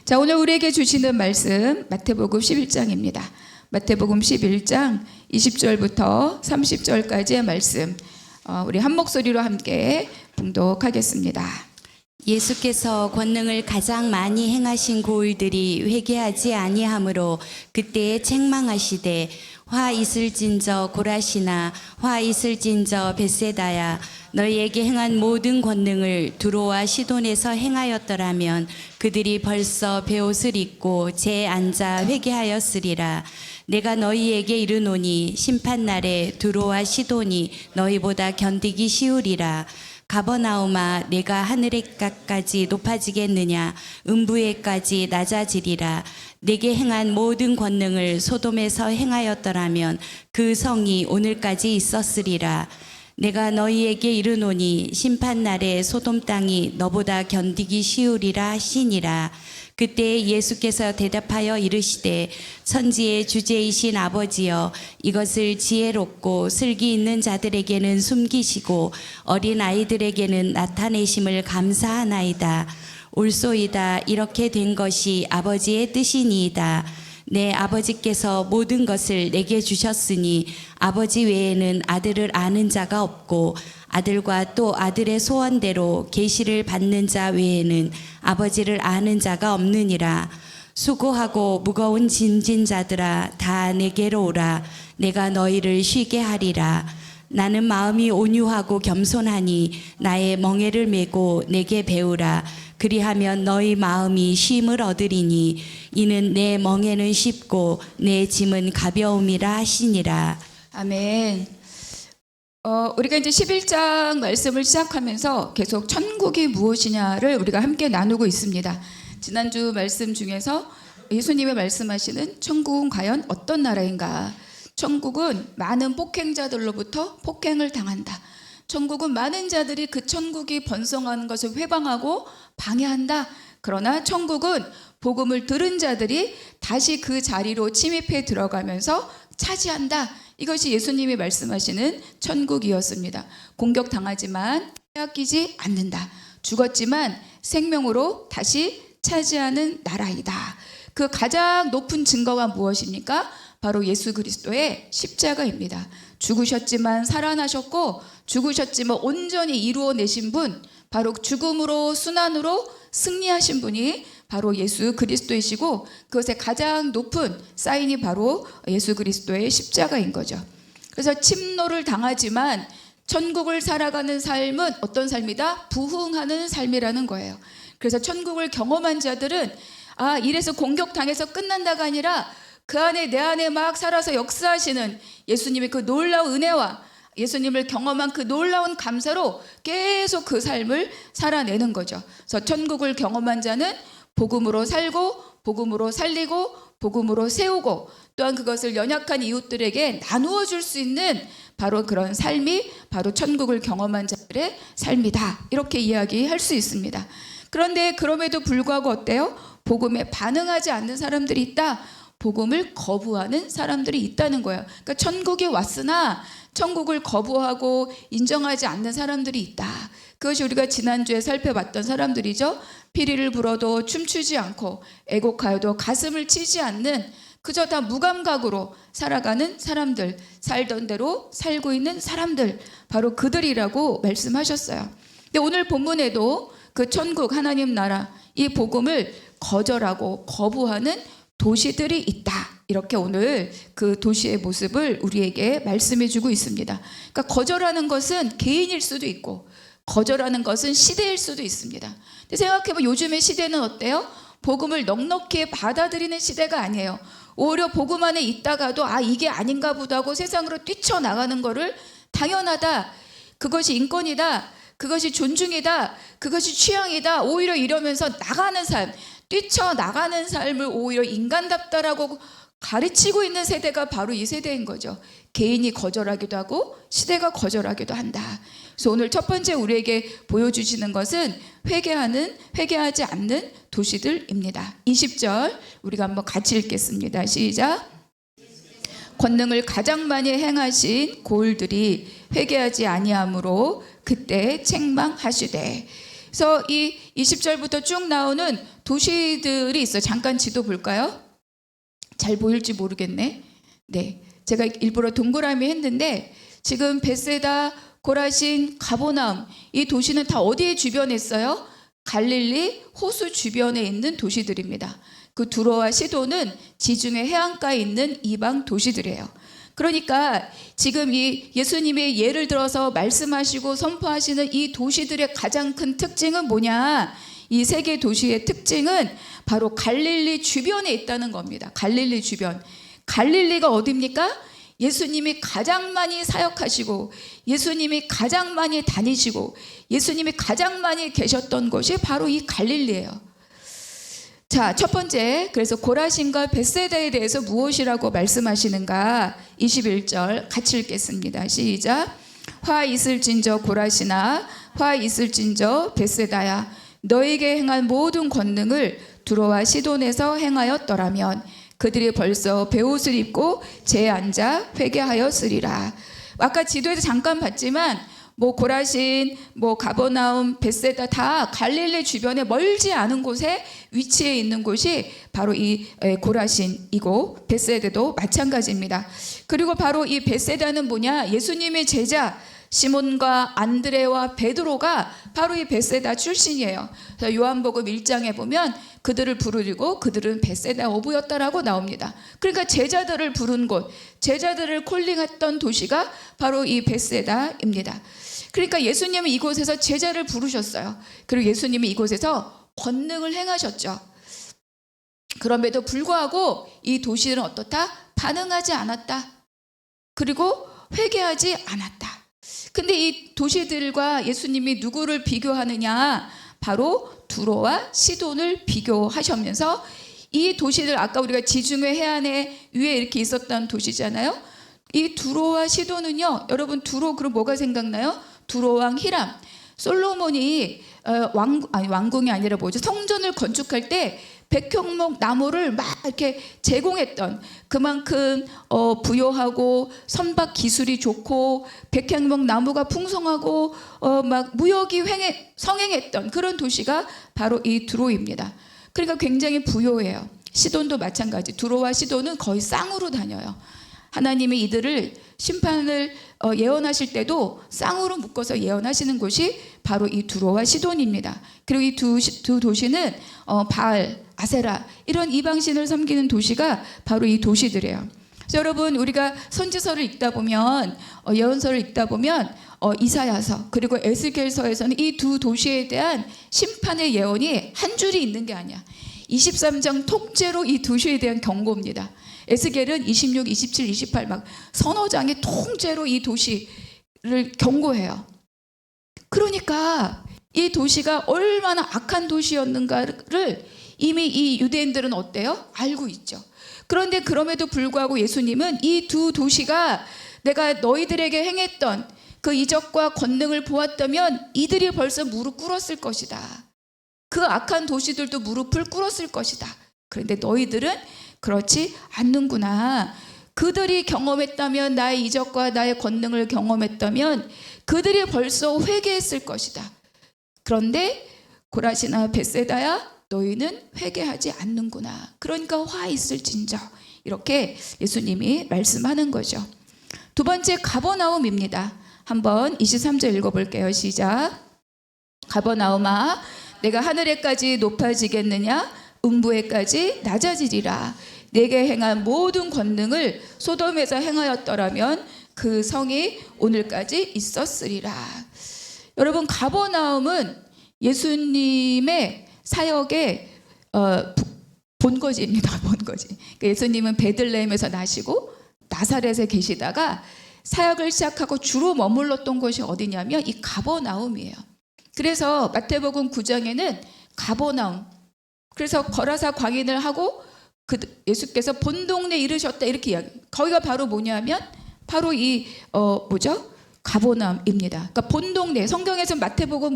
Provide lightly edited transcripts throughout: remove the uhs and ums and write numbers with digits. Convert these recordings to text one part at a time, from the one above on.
자, 오늘 우리에게 주시는 말씀 마태복음 11장입니다. 마태복음 11장 20절부터 30절까지의 말씀, 우리 한 목소리로 함께 봉독하겠습니다. 예수께서 권능을 가장 많이 행하신 고을들이 회개하지 아니하므로 그때에 책망하시되, 화 있을진저 고라시나, 화 있을진저 벳세다야, 너희에게 행한 모든 권능을 두로와 시돈에서 행하였더라면 그들이 벌써 베옷을 입고 제 앉아 회개하였으리라. 내가 너희에게 이르노니 심판날에 두로와 시돈이 너희보다 견디기 쉬우리라. 가버나움아, 내가 하늘에까지 높아지겠느냐? 음부에까지 낮아지리라. 내게 행한 모든 권능을 소돔에서 행하였더라면 그 성이 오늘까지 있었으리라. 내가 너희에게 이르노니 심판날에 소돔 땅이 너보다 견디기 쉬우리라 하시니라. 그때 예수께서 대답하여 이르시되, 천지의 주제이신 아버지여, 이것을 지혜롭고 슬기 있는 자들에게는 숨기시고 어린 아이들에게는 나타내심을 감사하나이다. 옳소이다. 이렇게 된 것이 아버지의 뜻이니이다. 내 아버지께서 모든 것을 내게 주셨으니 아버지 외에는 아들을 아는 자가 없고 아들과 또 아들의 소원대로 계시를 받는 자 외에는 아버지를 아는 자가 없느니라. 수고하고 무거운 짐진 자들아, 다 내게로 오라. 내가 너희를 쉬게 하리라. 나는 마음이 온유하고 겸손하니 나의 멍에를 메고 내게 배우라. 그리하면 너희 마음이 쉼을 얻으리니 이는 내 멍에는 쉽고 내 짐은 가벼움이라 하시니라. 아멘. 우리가 이제 11장 말씀을 시작하면서 계속 천국이 무엇이냐를 우리가 함께 나누고 있습니다. 지난주 말씀 중에서 예수님이 말씀하시는 천국은 과연 어떤 나라인가? 천국은 많은 폭행자들로부터 폭행을 당한다. 천국은 많은 자들이 그 천국이 번성하는 것을 회방하고 방해한다. 그러나 천국은 복음을 들은 자들이 다시 그 자리로 침입해 들어가면서 차지한다. 이것이 예수님이 말씀하시는 천국이었습니다. 공격당하지만 빼앗기지 않는다. 죽었지만 생명으로 다시 차지하는 나라이다. 그 가장 높은 증거가 무엇입니까? 바로 예수 그리스도의 십자가입니다. 죽으셨지만 살아나셨고 죽으셨지만 온전히 이루어내신 분, 바로 죽음으로 순환으로 승리하신 분이 바로 예수 그리스도이시고, 그것의 가장 높은 사인이 바로 예수 그리스도의 십자가인 거죠. 그래서 침노를 당하지만 천국을 살아가는 삶은 어떤 삶이다? 부흥하는 삶이라는 거예요. 그래서 천국을 경험한 자들은 이래서 공격당해서 끝난다가 아니라 그 안에 내 안에 막 살아서 역사하시는 예수님의 그 놀라운 은혜와 예수님을 경험한 그 놀라운 감사로 계속 그 삶을 살아내는 거죠. 그래서 천국을 경험한 자는 복음으로 살고 복음으로 살리고 복음으로 세우고 또한 그것을 연약한 이웃들에게 나누어 줄 수 있는 바로 그런 삶이 바로 천국을 경험한 자들의 삶이다. 이렇게 이야기할 수 있습니다. 그런데 그럼에도 불구하고 어때요? 복음에 반응하지 않는 사람들이 있다. 복음을 거부하는 사람들이 있다는 거예요. 그러니까 천국에 왔으나 천국을 거부하고 인정하지 않는 사람들이 있다. 그것이 우리가 지난주에 살펴봤던 사람들이죠. 피리를 불어도 춤추지 않고 애곡하여도 가슴을 치지 않는, 그저 다 무감각으로 살아가는 사람들, 살던 대로 살고 있는 사람들, 바로 그들이라고 말씀하셨어요. 근데 오늘 본문에도 그 천국 하나님 나라, 이 복음을 거절하고 거부하는 도시들이 있다. 이렇게 오늘 그 도시의 모습을 우리에게 말씀해 주고 있습니다. 그러니까 거절하는 것은 개인일 수도 있고 거절하는 것은 시대일 수도 있습니다. 근데 생각해보면 요즘의 시대는 어때요? 복음을 넉넉히 받아들이는 시대가 아니에요. 오히려 복음 안에 있다가도 이게 아닌가 보다 하고 세상으로 뛰쳐나가는 거를 당연하다, 그것이 인권이다, 그것이 존중이다, 그것이 취향이다, 오히려 이러면서 나가는 삶, 뛰쳐나가는 삶을 오히려 인간답다라고 가르치고 있는 세대가 바로 이 세대인 거죠. 개인이 거절하기도 하고 시대가 거절하기도 한다. 그래서 오늘 첫 번째 우리에게 보여주시는 것은 회개하지 않는 도시들입니다. 20절 우리가 한번 같이 읽겠습니다. 시작. 권능을 가장 많이 행하신 고을들이 회개하지 아니하므로 그때 책망하시되. 그래서 이 20절부터 쭉 나오는 도시들이 있어요. 잠깐 지도 볼까요? 잘 보일지 모르겠네. 네, 제가 일부러 동그라미 했는데 지금 벳세다, 고라신, 가보나움 이 도시는 다 어디에 주변에 있어요? 갈릴리 호수 주변에 있는 도시들입니다. 그 두로와 시도는 지중해 해안가에 있는 이방 도시들이에요. 그러니까 지금 이 예수님의 예를 들어서 말씀하시고 선포하시는 이 도시들의 가장 큰 특징은 뭐냐? 이 세 개 도시의 특징은 바로 갈릴리 주변에 있다는 겁니다. 갈릴리 주변. 갈릴리가 어디입니까? 예수님이 가장 많이 사역하시고 예수님이 가장 많이 다니시고 예수님이 가장 많이 계셨던 곳이 바로 이 갈릴리예요. 자, 첫 번째, 그래서 고라신과 벳세다에 대해서 무엇이라고 말씀하시는가? 21절 같이 읽겠습니다. 시작. 화 있을진저 고라시나 화 있을진저 벳세다야 너에게 행한 모든 권능을 두로와 시돈에서 행하였더라면 그들이 벌써 베옷을 입고 재에 앉아 회개하였으리라. 아까 지도에서 잠깐 봤지만 뭐 고라신, 뭐 가버나움, 벳세다 다 갈릴리 주변에 멀지 않은 곳에 위치해 있는 곳이 바로 이 고라신이고 벳세다도 마찬가지입니다. 그리고 바로 이 벳세다는 뭐냐? 예수님의 제자 시몬과 안드레와 베드로가 바로 이 벳세다 출신이에요. 그래서 요한복음 1장에 보면 그들을 부르고 그들은 벳세다 어부였다라고 나옵니다. 그러니까 제자들을 부른 곳, 제자들을 콜링했던 도시가 바로 이 벳세다입니다. 그러니까 예수님은 이곳에서 제자를 부르셨어요. 그리고 예수님은 이곳에서 권능을 행하셨죠. 그럼에도 불구하고 이 도시는 어떻다? 반응하지 않았다. 그리고 회개하지 않았다. 근데 이 도시들과 예수님이 누구를 비교하느냐? 바로 두로와 시돈을 비교하시면서 이 도시들 아까 우리가 지중해 해안에 위에 이렇게 있었던 도시잖아요. 이 두로와 시돈은요. 여러분 두로 그럼 뭐가 생각나요? 두로 왕 히람. 솔로몬이 왕궁이 아니라 뭐죠? 성전을 건축할 때 백향목 나무를 막 이렇게 제공했던 그만큼 부요하고 선박 기술이 좋고 백향목 나무가 풍성하고 막 무역이 성행했던 그런 도시가 바로 이 두로입니다. 그러니까 굉장히 부요해요. 시돈도 마찬가지. 두로와 시돈은 거의 쌍으로 다녀요. 하나님이 이들을 심판을 예언하실 때도 쌍으로 묶어서 예언하시는 곳이 바로 이 두로와 시돈입니다. 그리고 이 두 도시는 바알, 아세라 이런 이방신을 섬기는 도시가 바로 이 도시들이에요. 그래서 여러분 우리가 선지서를 읽다 보면 예언서를 읽다 보면 이사야서 그리고 에스겔서에서는 이 두 도시에 대한 심판의 예언이 한 줄이 있는 게 아니야. 23장 통째로 이 도시에 대한 경고입니다. 에스겔은 26, 27, 28 막 서너 장의 통째로 이 도시를 경고해요. 그러니까 이 도시가 얼마나 악한 도시였는가를 이미 이 유대인들은 어때요? 알고 있죠. 그런데 그럼에도 불구하고 예수님은 이 두 도시가 내가 너희들에게 행했던 그 이적과 권능을 보았다면 이들이 벌써 무릎 꿇었을 것이다. 그 악한 도시들도 무릎을 꿇었을 것이다. 그런데 너희들은 그렇지 않는구나. 그들이 경험했다면 나의 이적과 나의 권능을 경험했다면 그들이 벌써 회개했을 것이다. 그런데 고라시나 벳세다야 너희는 회개하지 않는구나. 그러니까 화 있을진저 이렇게 예수님이 말씀하는 거죠. 두 번째 가버나움입니다. 한번 23절 읽어볼게요. 시작. 가버나움아 내가 하늘에까지 높아지겠느냐 음부에까지 낮아지리라. 내게 행한 모든 권능을 소돔에서 행하였더라면 그 성이 오늘까지 있었으리라. 여러분 가버나움은 예수님의 사역의 본거지입니다. 본거지. 그러니까 예수님은 베들레헴에서 나시고 나사렛에 계시다가 사역을 시작하고 주로 머물렀던 곳이 어디냐면 이 가버나움이에요. 그래서 마태복음 9장에는 가버나움. 그래서 거라사 광인을 하고 예수께서 본 동네에 이르셨다 이렇게 이야기. 거기가 바로 뭐냐면 바로 이 가버나움입니다. 그러니까 본 동네. 성경에서 마태복음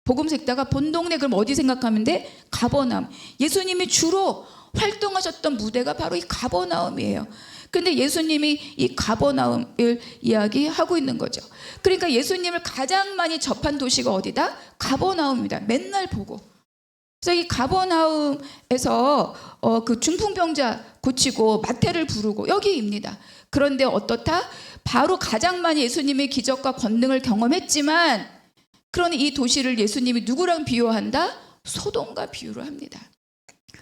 복음서 읽다가 본 동네 그럼 어디 생각하면 돼? 가버나움. 예수님이 주로 활동하셨던 무대가 바로 이 가버나움이에요. 근데 예수님이 이 가버나움을 이야기하고 있는 거죠. 그러니까 예수님을 가장 많이 접한 도시가 어디다? 가버나움입니다. 맨날 보고. 그래서 이 가버나움에서 그 중풍병자 고치고 마태를 부르고 여기입니다. 그런데 어떻다? 바로 가장 많이 예수님의 기적과 권능을 경험했지만, 그러니 이 도시를 예수님이 누구랑 비유한다? 소돔과 비유를 합니다.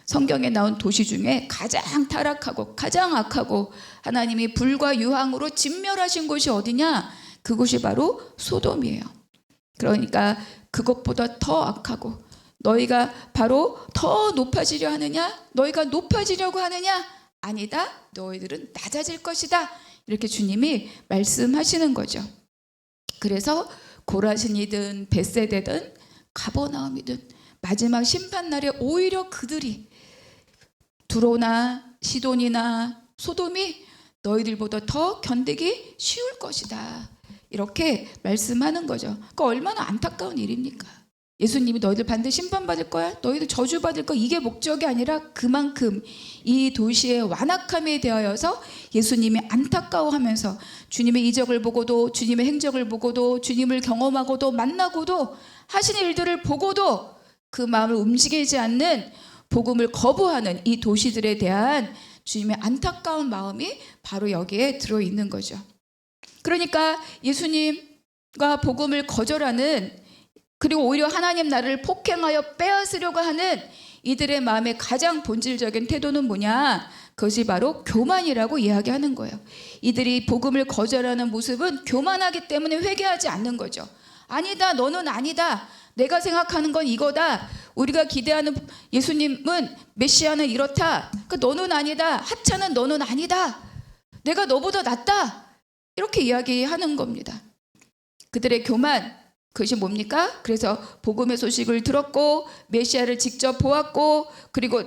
성경에 나온 도시 중에 가장 타락하고 가장 악하고 하나님이 불과 유황으로 진멸하신 곳이 어디냐? 그곳이 바로 소돔이에요. 그러니까 그것보다 더 악하고, 너희가 바로 더 높아지려 하느냐? 너희가 높아지려고 하느냐? 아니다. 너희들은 낮아질 것이다. 이렇게 주님이 말씀하시는 거죠. 그래서 고라신이든 벳세대든 가버나움이든 마지막 심판날에 오히려 그들이, 두로나 시돈이나 소돔이 너희들보다 더 견디기 쉬울 것이다. 이렇게 말씀하는 거죠. 그러니까 얼마나 안타까운 일입니까? 예수님이 너희들 반드시 심판받을 거야, 너희들 저주받을 거야, 이게 목적이 아니라 그만큼 이 도시의 완악함에 대하여서 예수님이 안타까워하면서 주님의 이적을 보고도, 주님의 행적을 보고도, 주님을 경험하고도 만나고도 하시는 일들을 보고도 그 마음을 움직이지 않는, 복음을 거부하는 이 도시들에 대한 주님의 안타까운 마음이 바로 여기에 들어있는 거죠. 그러니까 예수님과 복음을 거절하는, 그리고 오히려 하나님 나라를 폭행하여 빼앗으려고 하는 이들의 마음의 가장 본질적인 태도는 뭐냐? 그것이 바로 교만이라고 이야기하는 거예요. 이들이 복음을 거절하는 모습은 교만하기 때문에 회개하지 않는 거죠. 아니다, 너는 아니다, 내가 생각하는 건 이거다, 우리가 기대하는 예수님은, 메시아는 이렇다, 그러니까 너는 아니다, 하찮은 너는 아니다, 내가 너보다 낫다, 이렇게 이야기하는 겁니다. 그들의 교만, 그것이 뭡니까? 그래서 복음의 소식을 들었고 메시아를 직접 보았고, 그리고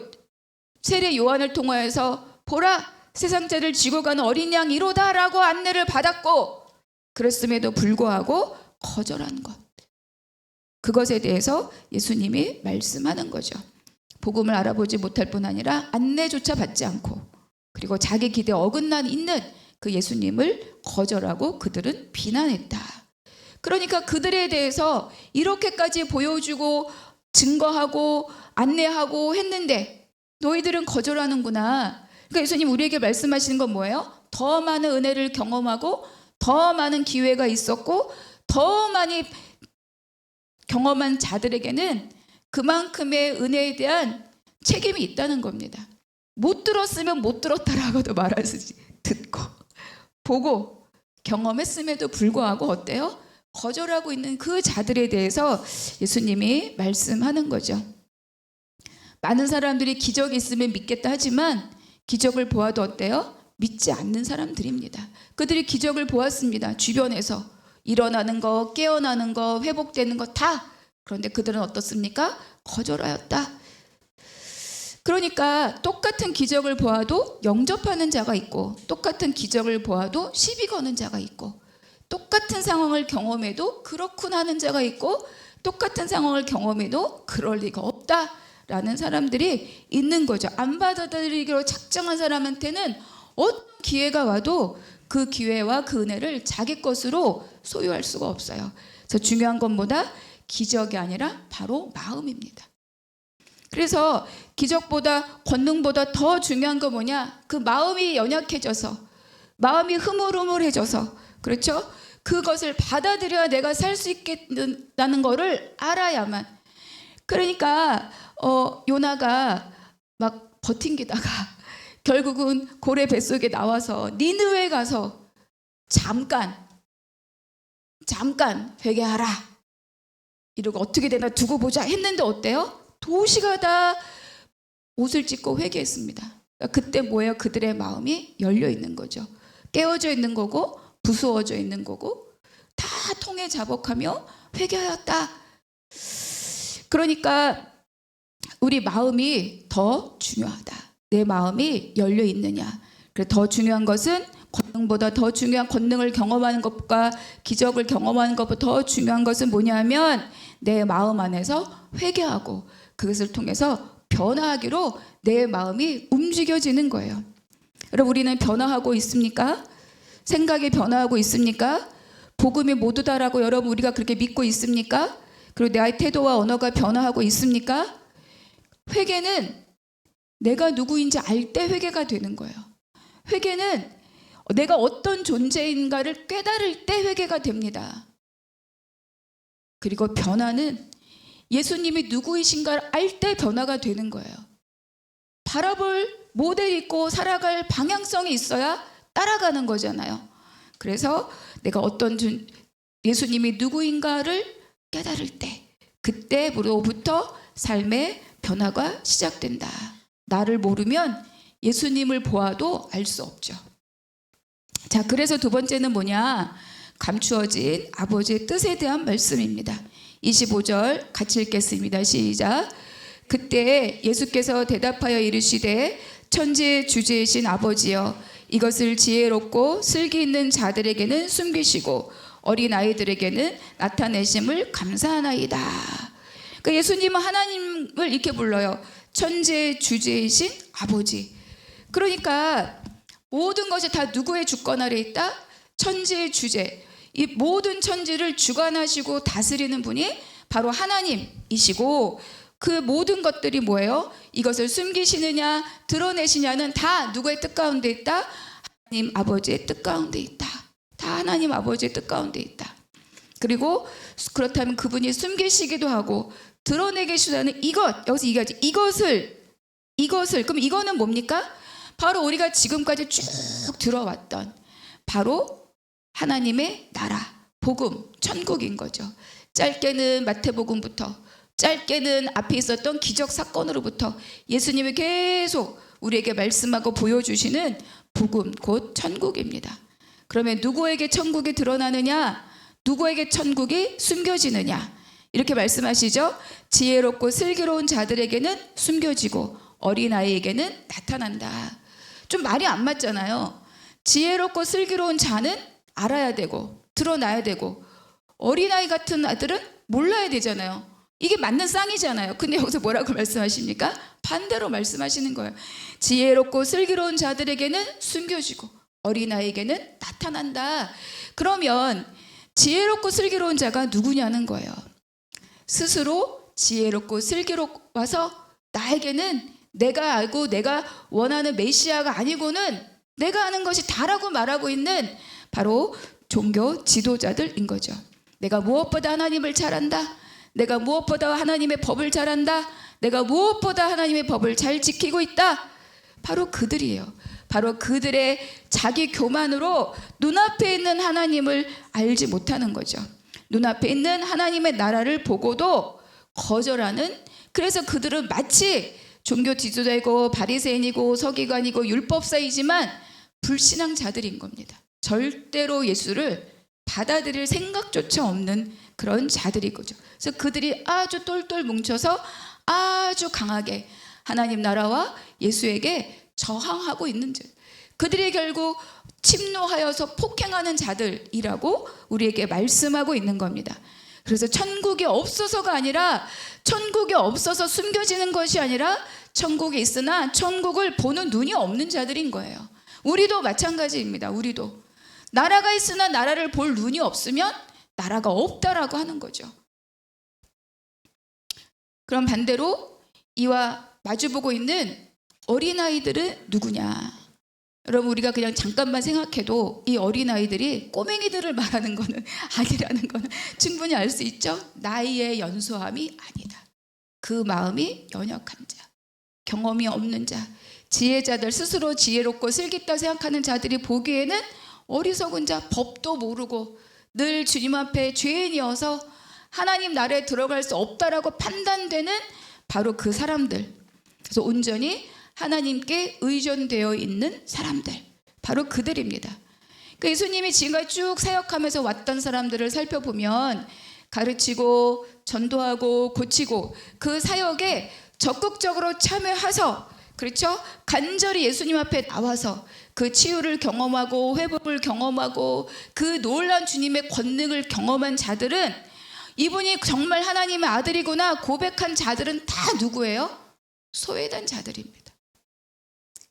세례 요한을 통하여서 보라, 세상 죄를 지고 가는 어린 양 이로다라고 안내를 받았고, 그랬음에도 불구하고 거절한 것, 그것에 대해서 예수님이 말씀하는 거죠. 복음을 알아보지 못할 뿐 아니라 안내조차 받지 않고, 그리고 자기 기대에 어긋난 있는 그 예수님을 거절하고 그들은 비난했다. 그러니까 그들에 대해서 이렇게까지 보여주고 증거하고 안내하고 했는데 너희들은 거절하는구나. 그러니까 예수님 우리에게 말씀하시는 건 뭐예요? 더 많은 은혜를 경험하고 더 많은 기회가 있었고 더 많이 경험한 자들에게는 그만큼의 은혜에 대한 책임이 있다는 겁니다. 못 들었으면 못 들었다라고도 말하지, 듣고 보고 경험했음에도 불구하고 어때요? 거절하고 있는 그 자들에 대해서 예수님이 말씀하는 거죠. 많은 사람들이 기적이 있으면 믿겠다 하지만 기적을 보아도 어때요? 믿지 않는 사람들입니다. 그들이 기적을 보았습니다. 주변에서 일어나는 거, 깨어나는 거, 회복되는 거 다. 그런데 그들은 어떻습니까? 거절하였다. 그러니까 똑같은 기적을 보아도 영접하는 자가 있고, 똑같은 기적을 보아도 시비 거는 자가 있고, 똑같은 상황을 경험해도 그렇군 하는 자가 있고, 똑같은 상황을 경험해도 그럴 리가 없다라는 사람들이 있는 거죠. 안 받아들이기로 작정한 사람한테는 어떤 기회가 와도 그 기회와 그 은혜를 자기 것으로 소유할 수가 없어요. 그래서 중요한 건 뭐다? 기적이 아니라 바로 마음입니다. 그래서 기적보다 권능보다 더 중요한 건 뭐냐? 그 마음이 연약해져서, 마음이 흐물흐물해져서, 그렇죠? 그것을 받아들여야 내가 살 수 있겠다는 거를 알아야만. 그러니까 요나가 막 버팅기다가 결국은 고래 뱃속에 나와서 니느웨 가서 잠깐 회개하라 이러고 어떻게 되나 두고 보자 했는데 어때요? 도시가 다 옷을 찢고 회개했습니다. 그러니까 그때 뭐예요? 그들의 마음이 열려 있는 거죠. 깨어져 있는 거고 부수어져 있는 거고 다 통해 자복하며 회개하였다. 그러니까 우리 마음이 더 중요하다. 내 마음이 열려 있느냐. 그래서 더 중요한 것은 권능보다 더 중요한, 권능을 경험하는 것과 기적을 경험하는 것보다 더 중요한 것은 뭐냐면 내 마음 안에서 회개하고 그것을 통해서 변화하기로 내 마음이 움직여지는 거예요. 여러분, 우리는 변화하고 있습니까? 생각이 변화하고 있습니까? 복음이 모두다라고 여러분 우리가 그렇게 믿고 있습니까? 그리고 내 태도와 언어가 변화하고 있습니까? 회개는 내가 누구인지 알 때 회개가 되는 거예요. 회개는 내가 어떤 존재인가를 깨달을 때 회개가 됩니다. 그리고 변화는 예수님이 누구이신가를 알 때 변화가 되는 거예요. 바라볼 모델이 있고 살아갈 방향성이 있어야 따라가는 거잖아요. 그래서 내가 어떤 예수님이 누구인가를 깨달을 때, 그때로부터 삶의 변화가 시작된다. 나를 모르면 예수님을 보아도 알 수 없죠. 자, 그래서 두 번째는 뭐냐? 감추어진 아버지의 뜻에 대한 말씀입니다. 25절 같이 읽겠습니다. 시작. 그때 예수께서 대답하여 이르시되 천지의 주제이신 아버지여, 이것을 지혜롭고 슬기 있는 자들에게는 숨기시고 어린 아이들에게는 나타내심을 감사하나이다. 그러니까 예수님은 하나님을 이렇게 불러요. 천지의 주제이신 아버지. 그러니까 모든 것이 다 누구의 주권 아래 있다? 천지의 주제. 이 모든 천지를 주관하시고 다스리는 분이 바로 하나님이시고, 그 모든 것들이 뭐예요? 이것을 숨기시느냐 드러내시냐는 다 누구의 뜻 가운데 있다? 하나님 아버지의 뜻 가운데 있다. 다 하나님 아버지의 뜻 가운데 있다. 그리고 그렇다면 그분이 숨기시기도 하고 드러내게 하시는 이것, 여기서 이거지. 이것을 그럼 이거는 뭡니까? 바로 우리가 지금까지 쭉 들어왔던 바로 하나님의 나라, 복음, 천국인 거죠. 짧게는 마태복음부터, 짧게는 앞에 있었던 기적 사건으로부터 예수님이 계속 우리에게 말씀하고 보여주시는 복음, 곧 천국입니다. 그러면 누구에게 천국이 드러나느냐? 누구에게 천국이 숨겨지느냐? 이렇게 말씀하시죠. 지혜롭고 슬기로운 자들에게는 숨겨지고 어린아이에게는 나타난다. 좀 말이 안 맞잖아요. 지혜롭고 슬기로운 자는 알아야 되고 드러나야 되고, 어린아이 같은 아들은 몰라야 되잖아요. 이게 맞는 쌍이잖아요. 근데 여기서 뭐라고 말씀하십니까? 반대로 말씀하시는 거예요. 지혜롭고 슬기로운 자들에게는 숨겨지고 어린아이에게는 나타난다. 그러면 지혜롭고 슬기로운 자가 누구냐는 거예요. 스스로 지혜롭고 슬기로워서 나에게는 내가 알고 내가 원하는 메시아가 아니고는 내가 아는 것이 다라고 말하고 있는 바로 종교 지도자들인 거죠. 내가 무엇보다 하나님을 잘 안다. 내가 무엇보다 하나님의 법을 잘 안다. 내가 무엇보다 하나님의 법을 잘 지키고 있다. 바로 그들이에요. 바로 그들의 자기 교만으로 눈앞에 있는 하나님을 알지 못하는 거죠. 눈앞에 있는 하나님의 나라를 보고도 거절하는, 그래서 그들은 마치 종교 지도자이고 바리새인이고 서기관이고 율법사이지만 불신앙자들인 겁니다. 절대로 예수를 받아들일 생각조차 없는 그런 자들인 거죠. 그래서 그들이 아주 똘똘 뭉쳐서 아주 강하게 하나님 나라와 예수에게 저항하고 있는 자, 그들이 결국 침노하여서 폭행하는 자들이라고 우리에게 말씀하고 있는 겁니다. 그래서 천국이 없어서가 아니라, 천국이 없어서 숨겨지는 것이 아니라 천국이 있으나 천국을 보는 눈이 없는 자들인 거예요. 우리도 마찬가지입니다. 우리도 나라가 있으나 나라를 볼 눈이 없으면 나라가 없다라고 하는 거죠. 그럼 반대로 이와 마주보고 있는 어린아이들은 누구냐? 여러분, 우리가 그냥 잠깐만 생각해도 이 어린아이들이 꼬맹이들을 말하는 거는 아니라는 거는 충분히 알 수 있죠. 나이의 연소함이 아니다. 그 마음이 연약한 자, 경험이 없는 자, 지혜자들, 스스로 지혜롭고 슬기있다 생각하는 자들이 보기에는 어리석은 자, 법도 모르고 늘 주님 앞에 죄인이어서 하나님 나라에 들어갈 수 없다라고 판단되는 바로 그 사람들. 그래서 온전히 하나님께 의존되어 있는 사람들, 바로 그들입니다. 그 예수님이 지금까지 쭉 사역하면서 왔던 사람들을 살펴보면 가르치고 전도하고 고치고 그 사역에 적극적으로 참여해서, 그렇죠? 간절히 예수님 앞에 나와서 그 치유를 경험하고 회복을 경험하고 그 놀라운 주님의 권능을 경험한 자들은, 이분이 정말 하나님의 아들이구나 고백한 자들은 다 누구예요? 소외된 자들입니다.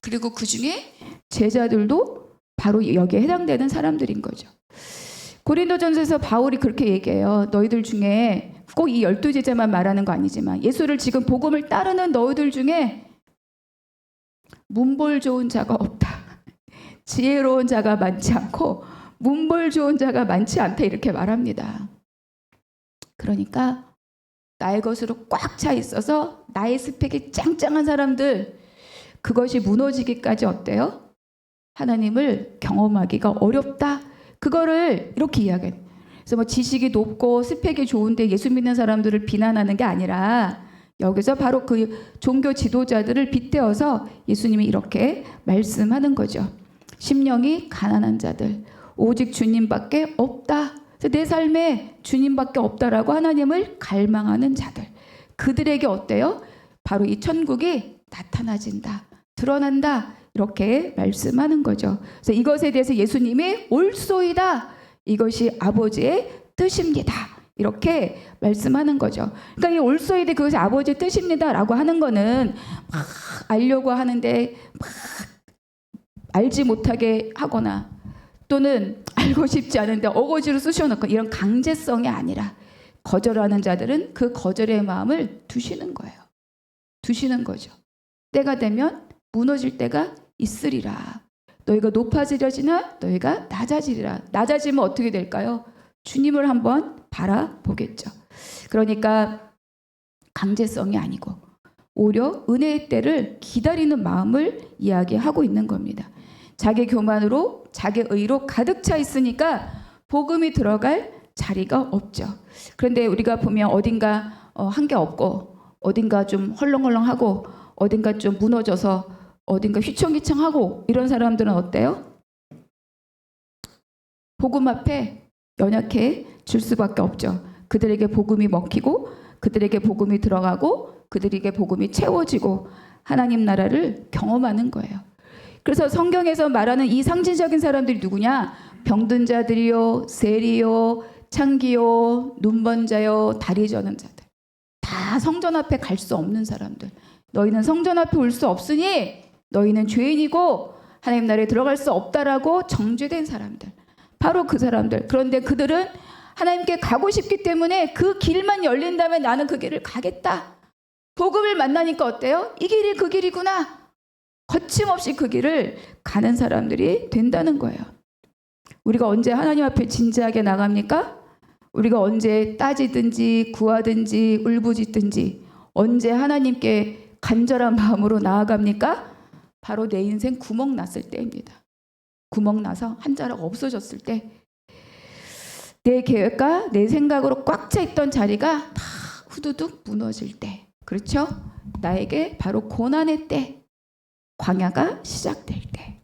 그리고 그 중에 제자들도 바로 여기에 해당되는 사람들인 거죠. 고린도전서에서 바울이 그렇게 얘기해요. 너희들 중에 꼭 이 12제자만 말하는 거 아니지만 예수를 지금 복음을 따르는 너희들 중에 문볼 좋은 자가 없다. 지혜로운 자가 많지 않고 문볼 좋은 자가 많지 않다 이렇게 말합니다. 그러니까 나의 것으로 꽉 차 있어서 나의 스펙이 짱짱한 사람들 그것이 무너지기까지 어때요? 하나님을 경험하기가 어렵다. 그거를 이렇게 이야기해요. 그래서 뭐 지식이 높고 스펙이 좋은데 예수 믿는 사람들을 비난하는 게 아니라 여기서 바로 그 종교 지도자들을 빗대어서 예수님이 이렇게 말씀하는 거죠. 심령이 가난한 자들 오직 주님밖에 없다. 내 삶에 주님밖에 없다라고 하나님을 갈망하는 자들 그들에게 어때요? 바로 이 천국이 나타나진다. 드러난다. 이렇게 말씀하는 거죠. 그래서 이것에 대해서 예수님이 옳소이다. 이것이 아버지의 뜻입니다. 이렇게 말씀하는 거죠. 그러니까 이 옳소이다 그것이 아버지의 뜻입니다라고 하는 거는 막 알려고 하는데 막 알지 못하게 하거나 또는 알고 싶지 않은데 어거지로 쑤셔넣고 이런 강제성이 아니라 거절하는 자들은 그 거절의 마음을 두시는 거예요. 두시는 거죠. 때가 되면 무너질 때가 있으리라. 너희가 높아지려지나 너희가 낮아지리라. 낮아지면 어떻게 될까요? 주님을 한번 바라보겠죠. 그러니까 강제성이 아니고 오히려 은혜의 때를 기다리는 마음을 이야기하고 있는 겁니다. 자기 교만으로 자기 의로 가득 차 있으니까 복음이 들어갈 자리가 없죠. 그런데 우리가 보면 어딘가 한 게 없고 어딘가 좀 헐렁헐렁하고 어딘가 좀 무너져서 어딘가 휘청휘청하고 이런 사람들은 어때요? 복음 앞에 연약해질 수밖에 없죠. 그들에게 복음이 먹히고 그들에게 복음이 들어가고 그들에게 복음이 채워지고 하나님 나라를 경험하는 거예요. 그래서 성경에서 말하는 이 상징적인 사람들이 누구냐? 병든 자들이요, 세리요, 창기요, 눈먼 자요, 다리 저는 자들. 다 성전 앞에 갈 수 없는 사람들. 너희는 성전 앞에 올 수 없으니 너희는 죄인이고 하나님 나라에 들어갈 수 없다라고 정죄된 사람들. 바로 그 사람들. 그런데 그들은 하나님께 가고 싶기 때문에 그 길만 열린다면 나는 그 길을 가겠다. 복음을 만나니까 어때요? 이 길이 그 길이구나. 거침없이 그 길을 가는 사람들이 된다는 거예요. 우리가 언제 하나님 앞에 진지하게 나갑니까? 우리가 언제 따지든지 구하든지 울부짖든지 언제 하나님께 간절한 마음으로 나아갑니까? 바로 내 인생 구멍 났을 때입니다. 구멍 나서 한 자락 없어졌을 때 내 계획과 내 생각으로 꽉 차 있던 자리가 다 후두둑 무너질 때 그렇죠? 나에게 바로 고난의 때 광야가 시작될 때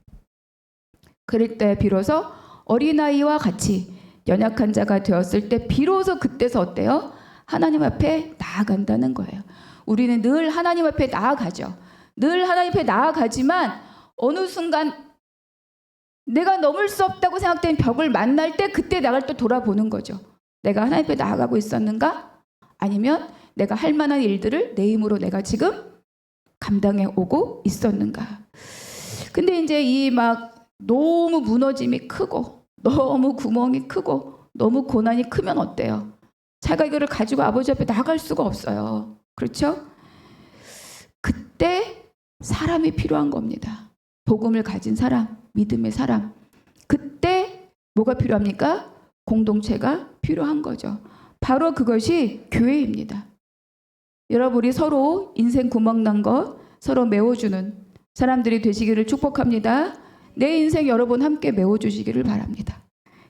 그럴 때 비로소 어린아이와 같이 연약한 자가 되었을 때 비로소 그때서 어때요? 하나님 앞에 나아간다는 거예요. 우리는 늘 하나님 앞에 나아가죠. 늘 하나님 앞에 나아가지만 어느 순간 내가 넘을 수 없다고 생각된 벽을 만날 때 그때 나를 또 돌아보는 거죠. 내가 하나님 앞에 나아가고 있었는가? 아니면 내가 할 만한 일들을 내 힘으로 내가 지금 감당해 오고 있었는가? 근데 이제 이 막 너무 무너짐이 크고 너무 구멍이 크고 너무 고난이 크면 어때요? 자기가 이거를 가지고 아버지 앞에 나갈 수가 없어요. 그렇죠? 그때 사람이 필요한 겁니다. 복음을 가진 사람, 믿음의 사람. 그때 뭐가 필요합니까? 공동체가 필요한 거죠. 바로 그것이 교회입니다. 여러분 우리 서로 인생 구멍 난 거 서로 메워주는 사람들이 되시기를 축복합니다. 내 인생 여러분 함께 메워주시기를 바랍니다.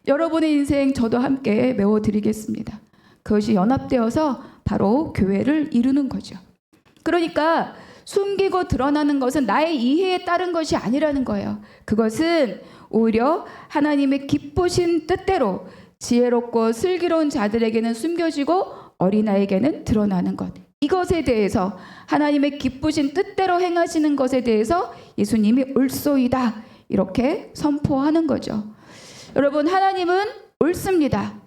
여러분의 인생 저도 함께 메워드리겠습니다. 그것이 연합되어서 바로 교회를 이루는 거죠. 그러니까 숨기고 드러나는 것은 나의 이해에 따른 것이 아니라는 거예요. 그것은 오히려 하나님의 기쁘신 뜻대로 지혜롭고 슬기로운 자들에게는 숨겨지고 어린아이에게는 드러나는 것. 이것에 대해서 하나님의 기쁘신 뜻대로 행하시는 것에 대해서 예수님이 옳소이다 이렇게 선포하는 거죠. 여러분 하나님은 옳습니다.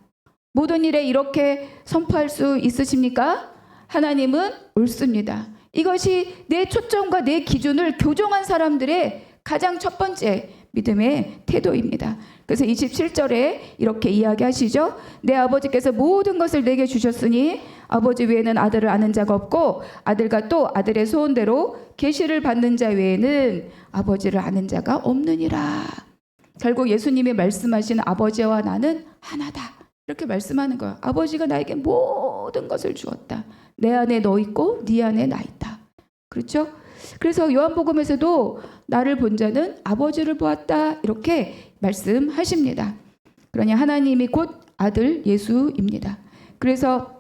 모든 일에 이렇게 선포할 수 있으십니까? 하나님은 옳습니다. 이것이 내 초점과 내 기준을 교정한 사람들의 가장 첫 번째 믿음의 태도입니다. 그래서 27절에 이렇게 이야기하시죠. 내 아버지께서 모든 것을 내게 주셨으니 아버지 외에는 아들을 아는 자가 없고 아들과 또 아들의 소원대로 계시를 받는 자 외에는 아버지를 아는 자가 없느니라. 결국 예수님이 말씀하신 아버지와 나는 하나다. 이렇게 말씀하는 거예요. 아버지가 나에게 모든 것을 주었다. 내 안에 너 있고 네 안에 나 있다. 그렇죠? 그래서 요한복음에서도 나를 본 자는 아버지를 보았다. 이렇게 말씀하십니다. 그러니 하나님이 곧 아들 예수입니다. 그래서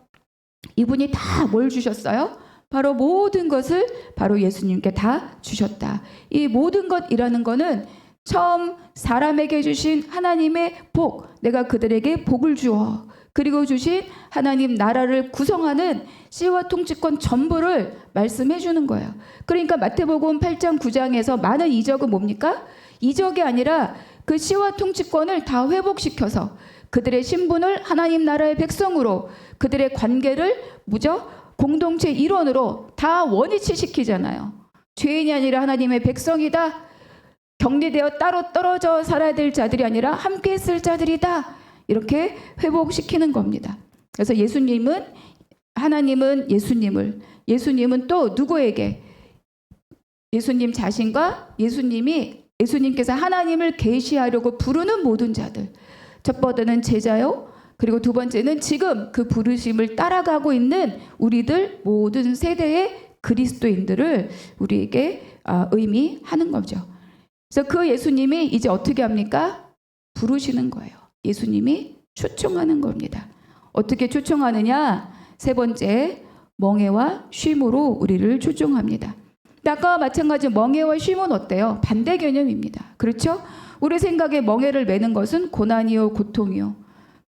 이분이 다 뭘 주셨어요? 바로 모든 것을 바로 예수님께 다 주셨다. 이 모든 것이라는 거는 처음 사람에게 주신 하나님의 복, 내가 그들에게 복을 주어 그리고 주신 하나님 나라를 구성하는 씨와 통치권 전부를 말씀해 주는 거예요. 그러니까 마태복음 8장 9장에서 많은 이적은 뭡니까? 이적이 아니라 그 씨와 통치권을 다 회복시켜서 그들의 신분을 하나님 나라의 백성으로 그들의 관계를 공동체 일원으로 다 원위치시키잖아요. 죄인이 아니라 하나님의 백성이다. 격리되어 따로 떨어져 살아야 될 자들이 아니라 함께 있을 자들이다. 이렇게 회복시키는 겁니다. 그래서 하나님은 예수님은 또 누구에게? 예수님 자신과 예수님께서 하나님을 계시하려고 부르는 모든 자들. 첫 번째는 제자요. 그리고 두 번째는 지금 그 부르심을 따라가고 있는 우리들 모든 세대의 그리스도인들을 우리에게 의미하는 거죠. 그래서 그 예수님이 이제 어떻게 합니까? 부르시는 거예요. 예수님이 초청하는 겁니다. 어떻게 초청하느냐? 세 번째, 멍에와 쉼으로 우리를 초청합니다. 아까와 마찬가지 멍에와 쉼은 어때요? 반대 개념입니다. 그렇죠? 우리 생각에 멍에를 매는 것은 고난이요 고통이요.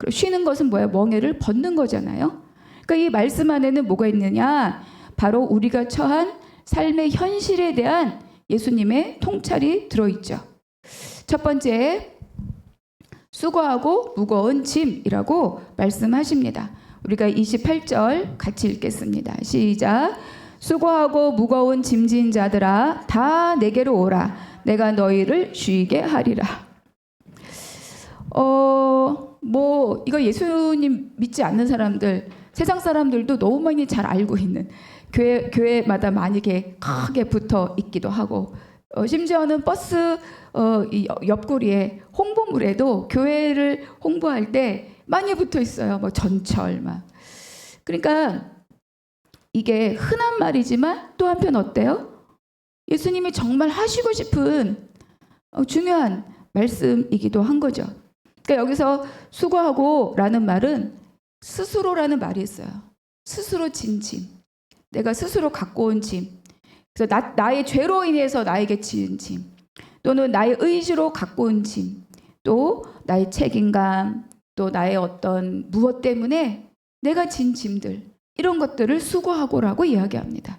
쉬는 것은 뭐예요? 멍에를 벗는 거잖아요. 그러니까 이 말씀 안에는 뭐가 있느냐? 바로 우리가 처한 삶의 현실에 대한 예수님의 통찰이 들어있죠. 첫 번째, 수고하고 무거운 짐이라고 말씀하십니다. 우리가 28절 같이 읽겠습니다. 시작. 수고하고 무거운 짐진 자들아 다 내게로 오라. 내가 너희를 쉬게 하리라. 이거 예수님 믿지 않는 사람들, 세상 사람들도 너무 많이 잘 알고 있는 교회마다 많이 이렇게 크게 붙어 있기도 하고, 심지어는 버스 이 옆구리에 홍보물에도 교회를 홍보할 때 많이 붙어 있어요. 뭐 전철 막. 그러니까 이게 흔한 말이지만 또 한편 어때요? 예수님이 정말 하시고 싶은 중요한 말씀이기도 한 거죠. 그러니까 여기서 수고하고 라는 말은 스스로라는 말이 있어요. 스스로 진 짐. 내가 스스로 갖고 온 짐. 그래서 나의 죄로 인해서 나에게 지은 짐. 또는 나의 의지로 갖고 온 짐. 또 나의 책임감. 또 나의 어떤 무엇 때문에 내가 진 짐들. 이런 것들을 수고하고라고 이야기합니다.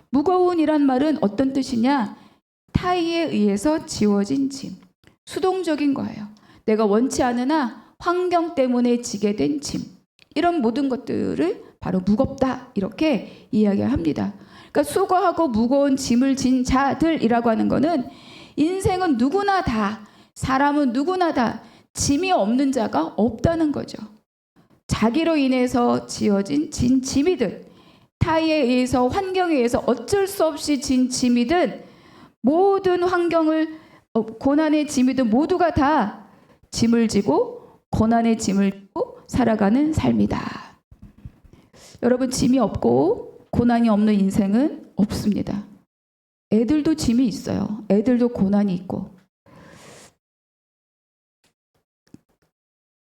무거운이란 말은 어떤 뜻이냐? 타의에 의해서 지워진 짐. 수동적인 거예요. 내가 원치 않으나 환경 때문에 지게 된 짐. 이런 모든 것들을 바로 무겁다 이렇게 이야기합니다. 그러니까 수고하고 무거운 짐을 진 자들이라고 하는 거는 인생은 누구나 다, 사람은 누구나 다 짐이 없는 자가 없다는 거죠. 자기로 인해서 지어진 진 짐이든 타의에 의해서 환경에 의해서 어쩔 수 없이 진 짐이든 모든 환경을 고난의 짐이든 모두가 다 짐을 지고 고난의 짐을 지고 살아가는 삶이다. 여러분, 짐이 없고 고난이 없는 인생은 없습니다. 애들도 짐이 있어요. 애들도 고난이 있고.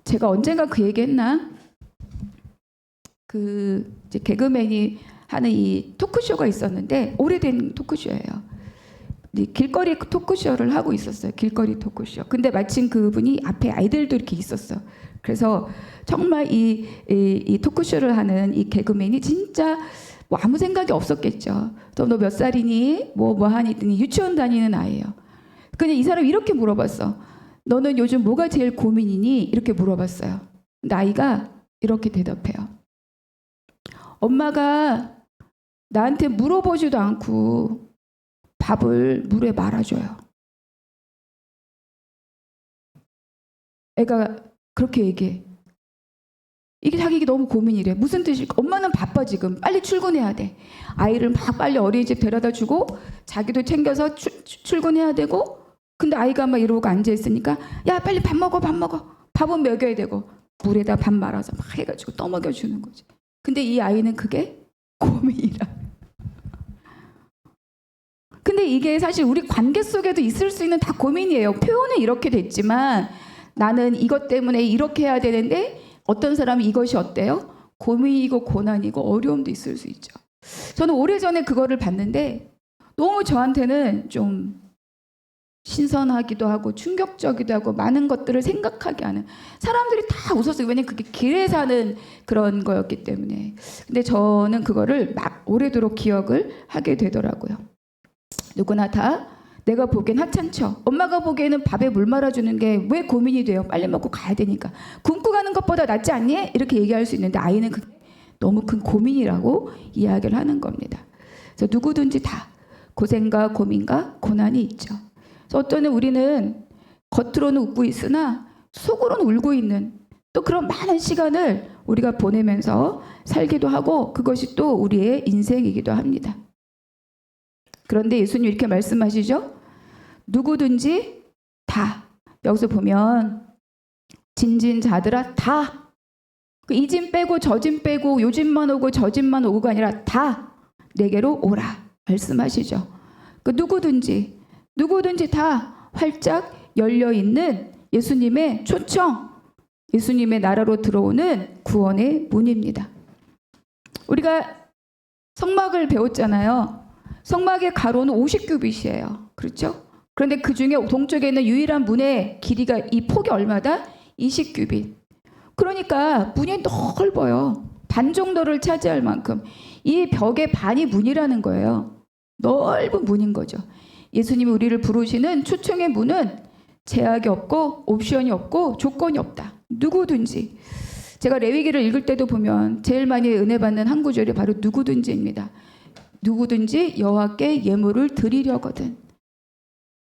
제가 언젠가 그 얘기했나? 이제 개그맨이 하는 이 토크쇼가 있었는데 오래된 토크쇼예요. 길거리 토크쇼를 하고 있었어요. 길거리 토크쇼. 근데 마침 그분이 앞에 아이들도 이렇게 있었어. 그래서 정말 이 토크쇼를 하는 이 개그맨이 진짜 뭐 아무 생각이 없었겠죠. 또 너 몇 살이니? 뭐 하니? 했더니 유치원 다니는 아이예요. 근데 이 사람이 이렇게 물어봤어. 너는 요즘 뭐가 제일 고민이니? 이렇게 물어봤어요. 근데 아이가 이렇게 대답해요. 엄마가 나한테 물어보지도 않고 밥을 물에 말아줘요. 애가 그렇게 얘기해. 이게 너무 고민이래. 무슨 뜻일까? 엄마는 바빠 지금. 빨리 출근해야 돼. 아이를 막 빨리 어린이집 데려다 주고 자기도 챙겨서 출근해야 되고, 근데 아이가 막 이러고 앉아 있으니까 야 빨리 밥 먹어. 밥은 먹여야 되고 물에다 밥 말아서 막 해가지고 떠먹여 주는 거지. 근데 이 아이는 그게 고민이라. 근데 이게 사실 우리 관계 속에도 있을 수 있는 다 고민이에요. 표현은 이렇게 됐지만 나는 이것 때문에 이렇게 해야 되는데 어떤 사람은 이것이 어때요? 고민이고 고난이고 어려움도 있을 수 있죠. 저는 오래전에 그거를 봤는데 너무 저한테는 좀 신선하기도 하고 충격적이기도 하고 많은 것들을 생각하게 하는, 사람들이 다 웃었어요. 왜냐면 그게 길에 사는 그런 거였기 때문에. 근데 저는 그거를 막 오래도록 기억을 하게 되더라고요. 누구나 다 내가 보기엔 하찮죠. 엄마가 보기에는 밥에 물 말아주는 게 왜 고민이 돼요? 빨리 먹고 가야 되니까. 굶고 가는 것보다 낫지 않니? 이렇게 얘기할 수 있는데 아이는 그게 너무 큰 고민이라고 이야기를 하는 겁니다. 그래서 누구든지 다 고생과 고민과 고난이 있죠. 그래서 어쩌면 우리는 겉으로는 웃고 있으나 속으로는 울고 있는 또 그런 많은 시간을 우리가 보내면서 살기도 하고 그것이 또 우리의 인생이기도 합니다. 그런데 예수님 이렇게 말씀하시죠. 누구든지 다. 여기서 보면 진진자들아 다. 이 짐 빼고 저 짐 빼고 요 짐만 오고 저 짐만 오고가 아니라 다 내게로 오라 말씀하시죠. 그 누구든지 다 활짝 열려있는 예수님의 초청, 예수님의 나라로 들어오는 구원의 문입니다. 우리가 성막을 배웠잖아요. 성막의 가로는 50규빗이에요. 그렇죠? 그런데 그 중에 동쪽에 있는 유일한 문의 길이가 이 폭이 얼마다? 20규빗. 그러니까 문이 넓어요. 반 정도를 차지할 만큼. 이 벽의 반이 문이라는 거예요. 넓은 문인 거죠. 예수님이 우리를 부르시는 초청의 문은 제약이 없고 옵션이 없고 조건이 없다. 누구든지. 제가 레위기를 읽을 때도 보면 제일 많이 은혜 받는 한 구절이 바로 누구든지입니다. 누구든지 여호와께 예물을 드리려거든.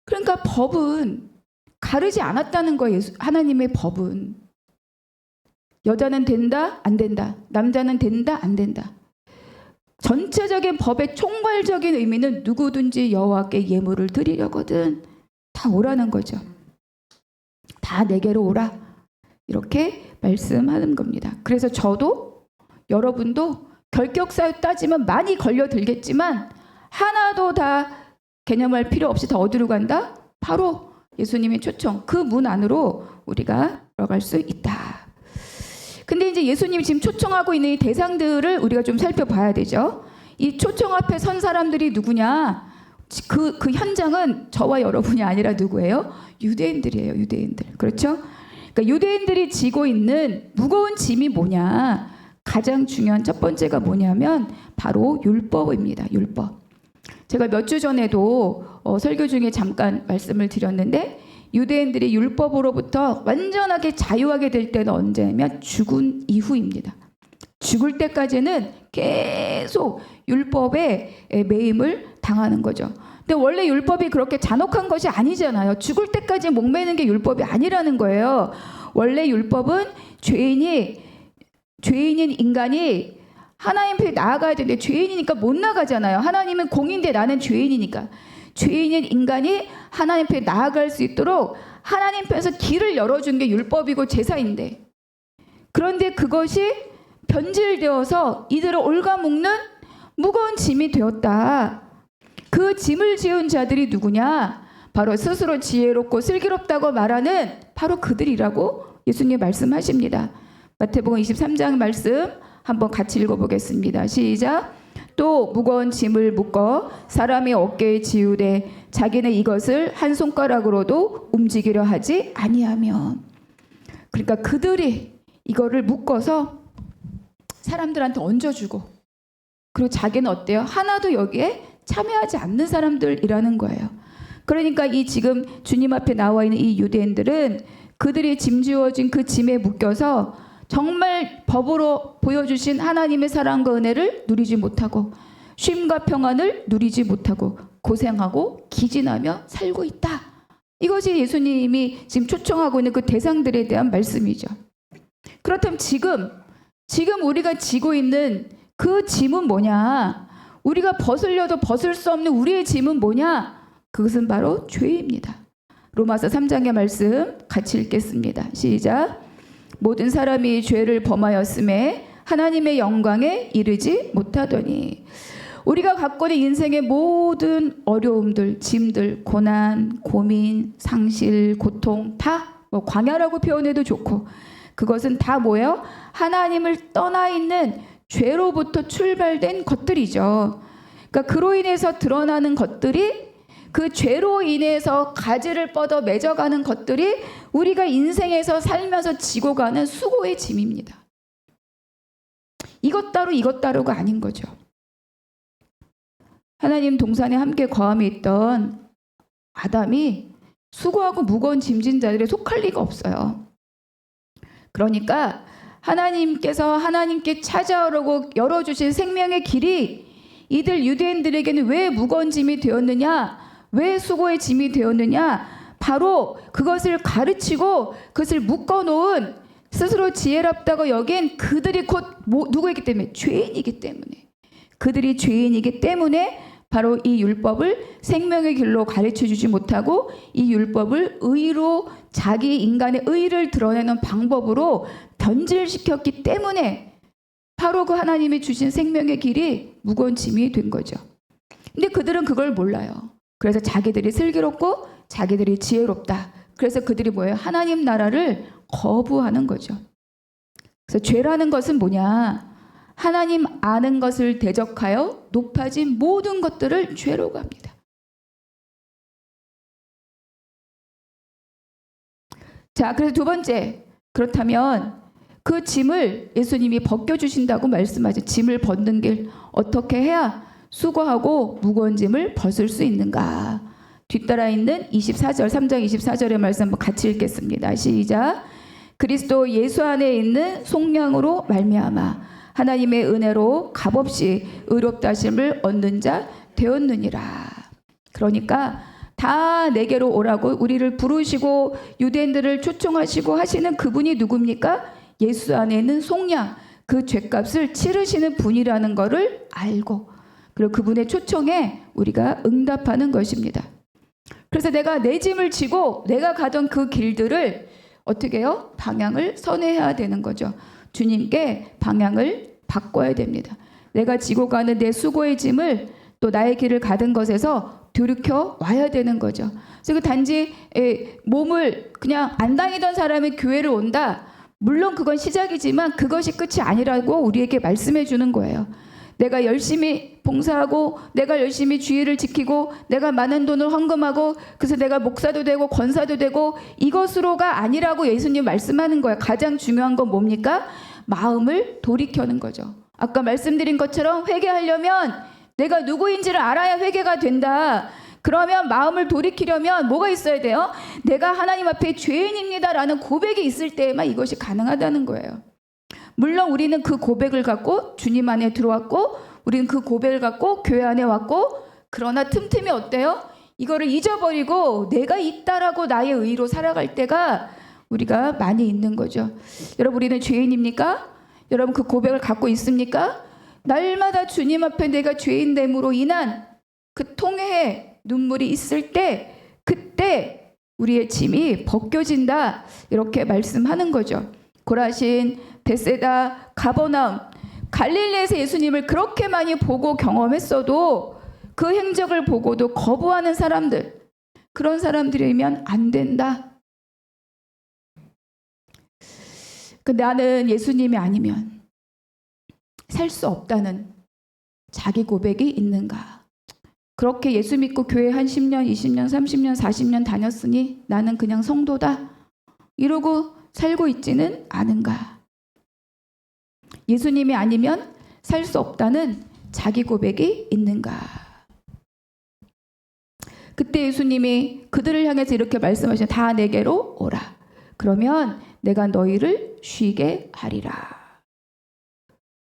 그러니까 법은 가르지 않았다는 거예요. 하나님의 법은. 여자는 된다, 안 된다. 남자는 된다, 안 된다. 전체적인 법의 총괄적인 의미는 누구든지 여호와께 예물을 드리려거든. 다 오라는 거죠. 다 내게로 오라. 이렇게 말씀하는 겁니다. 그래서 저도 여러분도 결격사유 따지면 많이 걸려들겠지만 하나도 다 개념할 필요 없이 다 어디로 간다? 바로 예수님의 초청, 그 문 안으로 우리가 들어갈 수 있다. 근데 이제 예수님이 지금 초청하고 있는 이 대상들을 우리가 좀 살펴봐야 되죠. 이 초청 앞에 선 사람들이 누구냐? 그 현장은 저와 여러분이 아니라 누구예요? 유대인들이에요. 유대인들. 그렇죠? 그러니까 유대인들이 지고 있는 무거운 짐이 뭐냐? 가장 중요한 첫 번째가 뭐냐면 바로 율법입니다. 율법. 제가 몇 주 전에도 설교 중에 잠깐 말씀을 드렸는데 유대인들이 율법으로부터 완전하게 자유하게 될 때는 언제냐면 죽은 이후입니다. 죽을 때까지는 계속 율법에 매임을 당하는 거죠. 근데 원래 율법이 그렇게 잔혹한 것이 아니잖아요. 죽을 때까지 목매는 게 율법이 아니라는 거예요. 원래 율법은 죄인인 인간이 하나님 앞에 나아가야 되는데 죄인이니까 못 나가잖아요. 하나님은 공인데 나는 죄인이니까. 죄인인 인간이 하나님 앞에 나아갈 수 있도록 하나님 앞에서 길을 열어준 게 율법이고 제사인데, 그런데 그것이 변질되어서 이들을 갉아먹는 무거운 짐이 되었다. 그 짐을 지은 자들이 누구냐? 바로 스스로 지혜롭고 슬기롭다고 말하는 바로 그들이라고 예수님 말씀하십니다. 마태복음 23장 말씀 한번 같이 읽어보겠습니다. 시작. 또 무거운 짐을 묶어 사람의 어깨에 지우되 자기는 이것을 한 손가락으로도 움직이려 하지 아니하면. 그러니까 그들이 이거를 묶어서 사람들한테 얹어주고, 그리고 자기는 어때요? 하나도 여기에 참여하지 않는 사람들이라는 거예요. 그러니까 이 지금 주님 앞에 나와 있는 이 유대인들은 그들이 짐지워진 그 짐에 묶여서 정말 법으로 보여주신 하나님의 사랑과 은혜를 누리지 못하고 쉼과 평안을 누리지 못하고 고생하고 기진하며 살고 있다. 이것이 예수님이 지금 초청하고 있는 그 대상들에 대한 말씀이죠. 그렇다면 지금 지금 우리가 지고 있는 그 짐은 뭐냐? 우리가 벗으려도 벗을 수 없는 우리의 짐은 뭐냐? 그것은 바로 죄입니다. 로마서 3장의 말씀 같이 읽겠습니다. 시작. 모든 사람이 죄를 범하였음에 하나님의 영광에 이르지 못하더니. 우리가 갖고 있는 인생의 모든 어려움들, 짐들, 고난, 고민, 상실, 고통 다 광야라고 표현해도 좋고, 그것은 다 뭐예요? 하나님을 떠나 있는 죄로부터 출발된 것들이죠. 그러니까 그로 인해서 드러나는 것들이, 그 죄로 인해서 가지를 뻗어 맺어가는 것들이 우리가 인생에서 살면서 지고 가는 수고의 짐입니다. 이것 따로가 아닌 거죠. 하나님 동산에 함께 거함에 있던 아담이 수고하고 무거운 짐진 자들에 속할 리가 없어요. 그러니까 하나님께서 하나님께 찾아오라고 열어주신 생명의 길이 이들 유대인들에게는 왜 무거운 짐이 되었느냐? 왜 수고의 짐이 되었느냐? 바로 그것을 가르치고 그것을 묶어놓은, 스스로 지혜롭다고 여긴 그들이 곧 누구이기 때문에? 죄인이기 때문에. 그들이 죄인이기 때문에 바로 이 율법을 생명의 길로 가르쳐주지 못하고 이 율법을 의로, 자기 인간의 의를 드러내는 방법으로 변질시켰기 때문에 바로 그 하나님이 주신 생명의 길이 무거운 짐이 된 거죠. 근데 그들은 그걸 몰라요. 그래서 자기들이 슬기롭고 자기들이 지혜롭다. 그래서 그들이 뭐예요? 하나님 나라를 거부하는 거죠. 그래서 죄라는 것은 뭐냐? 하나님 아는 것을 대적하여 높아진 모든 것들을 죄라고 합니다. 자, 그래서 두 번째, 그렇다면 그 짐을 예수님이 벗겨주신다고 말씀하죠. 짐을 벗는 길 어떻게 해야 수고하고 무거운 짐을 벗을 수 있는가? 뒤따라 있는 24절, 3장 24절의 말씀 한번 같이 읽겠습니다. 시작. 그리스도 예수 안에 있는 속량으로 말미암아 하나님의 은혜로 값없이 의롭다 하심을 얻는 자 되었느니라. 그러니까 다 내게로 오라고 우리를 부르시고 유대인들을 초청하시고 하시는 그분이 누굽니까? 예수 안에 있는 속량, 그 죄값을 치르시는 분이라는 것을 알고, 그리고 그분의 초청에 우리가 응답하는 것입니다. 그래서 내가 내 짐을 지고 내가 가던 그 길들을 어떻게 해요? 방향을 선회해야 되는 거죠. 주님께 방향을 바꿔야 됩니다. 내가 지고 가는 내 수고의 짐을 또 나의 길을 가던 것에서 돌이켜 와야 되는 거죠. 그래서 단지 몸을 그냥 안 다니던 사람이 교회를 온다. 물론 그건 시작이지만 그것이 끝이 아니라고 우리에게 말씀해 주는 거예요. 내가 열심히 봉사하고 내가 열심히 주의를 지키고 내가 많은 돈을 헌금하고 그래서 내가 목사도 되고 권사도 되고 이것으로가 아니라고 예수님 말씀하는 거예요. 가장 중요한 건 뭡니까? 마음을 돌이켜는 거죠. 아까 말씀드린 것처럼 회개하려면 내가 누구인지를 알아야 회개가 된다. 그러면 마음을 돌이키려면 뭐가 있어야 돼요? 내가 하나님 앞에 죄인입니다라는 고백이 있을 때에만 이것이 가능하다는 거예요. 물론 우리는 그 고백을 갖고 주님 안에 들어왔고 우리는 그 고백을 갖고 교회 안에 왔고, 그러나 틈틈이 어때요? 이거를 잊어버리고 내가 있다라고 나의 의로 살아갈 때가 우리가 많이 있는 거죠. 여러분, 우리는 죄인입니까? 여러분, 그 고백을 갖고 있습니까? 날마다 주님 앞에 내가 죄인됨으로 인한 그 통회의 눈물이 있을 때, 그때 우리의 짐이 벗겨진다, 이렇게 말씀하는 거죠. 고라신, 벳세다, 가버나움, 갈릴리에서 예수님을 그렇게 많이 보고 경험했어도 그 행적을 보고도 거부하는 사람들, 그런 사람들이면 안 된다. 나는 예수님이 아니면 살 수 없다는 자기 고백이 있는가? 그렇게 예수 믿고 교회 한 10년, 20년, 30년, 40년 다녔으니 나는 그냥 성도다, 이러고 살고 있지는 않은가? 예수님이 아니면 살 수 없다는 자기 고백이 있는가? 그때 예수님이 그들을 향해서 이렇게 말씀하시죠. 다 내게로 오라. 그러면 내가 너희를 쉬게 하리라.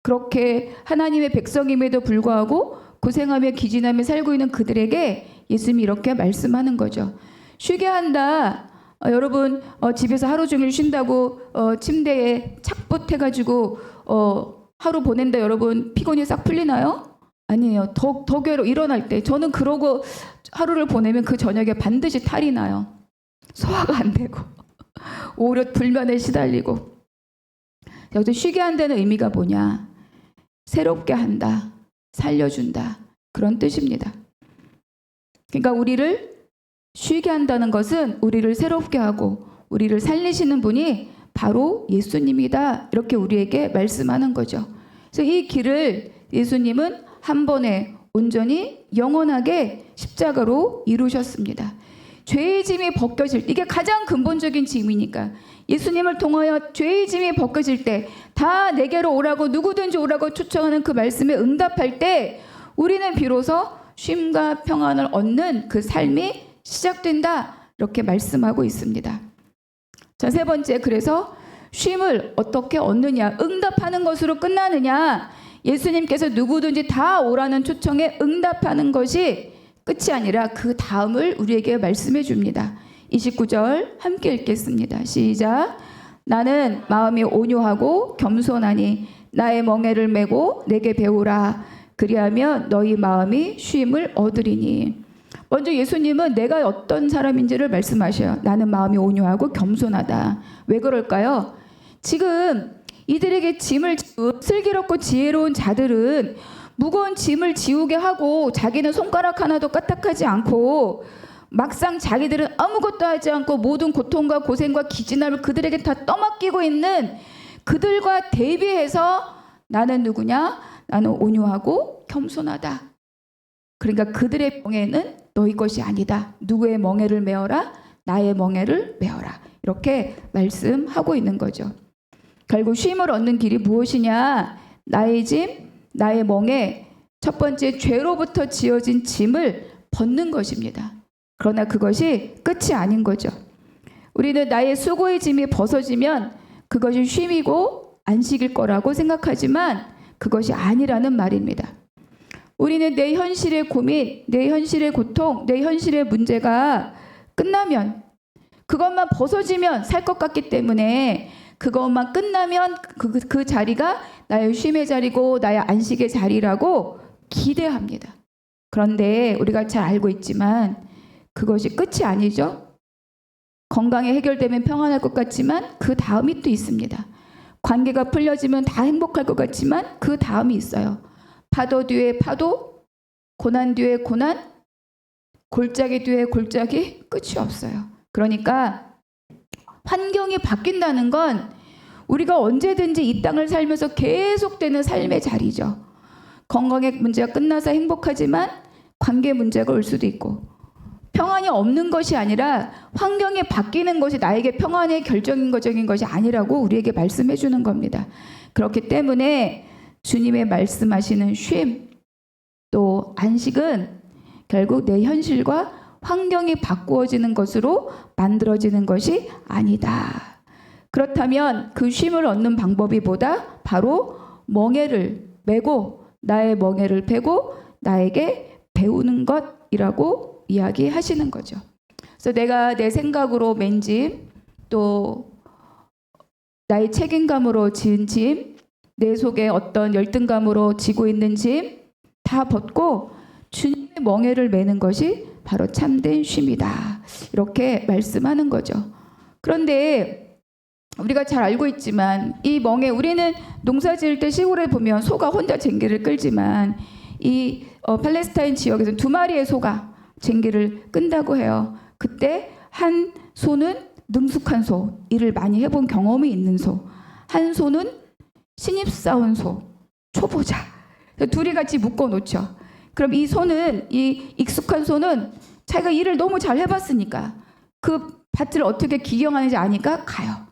그렇게 하나님의 백성임에도 불구하고 고생하며 기진하며 살고 있는 그들에게 예수님이 이렇게 말씀하는 거죠. 쉬게 한다. 여러분 집에서 하루 종일 쉰다고 침대에 착붙해가지고 하루 보낸다 여러분 피곤이 싹 풀리나요? 아니에요. 더 괴로 일어날 때 저는 그러고 하루를 보내면 그 저녁에 반드시 탈이 나요. 소화가 안 되고 오히려 불면에 시달리고. 여기서 쉬게 한다는 의미가 뭐냐? 새롭게 한다, 살려준다, 그런 뜻입니다. 그러니까 우리를 쉬게 한다는 것은 우리를 새롭게 하고 우리를 살리시는 분이 바로 예수님이다, 이렇게 우리에게 말씀하는 거죠. 그래서 이 길을 예수님은 한 번에 온전히 영원하게 십자가로 이루셨습니다. 죄의 짐이 벗겨질 때, 이게 가장 근본적인 짐이니까 예수님을 통하여 죄의 짐이 벗겨질 때 다 내게로 오라고, 누구든지 오라고 초청하는 그 말씀에 응답할 때 우리는 비로소 쉼과 평안을 얻는 그 삶이 시작된다, 이렇게 말씀하고 있습니다. 자, 세 번째, 그래서 쉼을 어떻게 얻느냐? 응답하는 것으로 끝나느냐? 예수님께서 누구든지 다 오라는 초청에 응답하는 것이 끝이 아니라 그 다음을 우리에게 말씀해 줍니다. 29절 함께 읽겠습니다. 시작. 나는 마음이 온유하고 겸손하니 나의 멍에를 메고 내게 배우라. 그리하면 너희 마음이 쉼을 얻으리니. 먼저 예수님은 내가 어떤 사람인지를 말씀하셔요. 나는 마음이 온유하고 겸손하다. 왜 그럴까요? 지금 이들에게 짐을 지운 슬기롭고 지혜로운 자들은 무거운 짐을 지우게 하고 자기는 손가락 하나도 까딱하지 않고 막상 자기들은 아무것도 하지 않고 모든 고통과 고생과 기진함을 그들에게 다 떠맡기고 있는 그들과 대비해서 나는 누구냐? 나는 온유하고 겸손하다. 그러니까 그들의 멍에는 너희 것이 아니다. 누구의 멍에를 메어라? 나의 멍에를 메어라. 이렇게 말씀하고 있는 거죠. 결국 쉼을 얻는 길이 무엇이냐? 나의 짐, 나의 멍에, 첫 번째 죄로부터 지어진 짐을 벗는 것입니다. 그러나 그것이 끝이 아닌 거죠. 우리는 나의 수고의 짐이 벗어지면 그것이 쉼이고 안식일 거라고 생각하지만 그것이 아니라는 말입니다. 우리는 내 현실의 고민, 내 현실의 고통, 내 현실의 문제가 끝나면, 그것만 벗어지면 살 것 같기 때문에 그것만 끝나면 그 자리가 나의 쉼의 자리고 나의 안식의 자리라고 기대합니다. 그런데 우리가 잘 알고 있지만 그것이 끝이 아니죠. 건강이 해결되면 평안할 것 같지만 그 다음이 또 있습니다. 관계가 풀려지면 다 행복할 것 같지만 그 다음이 있어요. 파도 뒤에 파도, 고난 뒤에 고난, 골짜기 뒤에 골짜기, 끝이 없어요. 그러니까 환경이 바뀐다는 건 우리가 언제든지 이 땅을 살면서 계속되는 삶의 자리죠. 건강의 문제가 끝나서 행복하지만 관계 문제가 올 수도 있고, 평안이 없는 것이 아니라 환경이 바뀌는 것이 나에게 평안의 결정적인 것이 아니라고 우리에게 말씀해 주는 겁니다. 그렇기 때문에 주님의 말씀하시는 쉼, 또 안식은 결국 내 현실과 환경이 바꾸어지는 것으로 만들어지는 것이 아니다. 그렇다면 그 쉼을 얻는 방법이 뭐다? 바로 멍에를 메고 나의 멍에를 베고 나에게 배우는 것이라고 이야기하시는 거죠. 그래서 내가 내 생각으로 맨 짐, 또 나의 책임감으로 지은 짐, 내 속에 어떤 열등감으로 지고 있는 짐 다 벗고 주님의 멍에를 메는 것이 바로 참된 쉼이다. 이렇게 말씀하는 거죠. 그런데 우리가 잘 알고 있지만 이 멍에, 우리는 농사 지을 때 시골에 보면 소가 혼자 쟁기를 끌지만 이 팔레스타인 지역에서는 2마리의 소가 쟁기를 끈다고 해요. 그때 한 소는 능숙한 소, 일을 많이 해본 경험이 있는 소, 한 소는 신입사원 소, 초보자. 둘이 같이 묶어 놓죠. 그럼 이 소는, 이 익숙한 소는 자기가 일을 너무 잘 해봤으니까 그 밭을 어떻게 기경하는지 아니까 가요.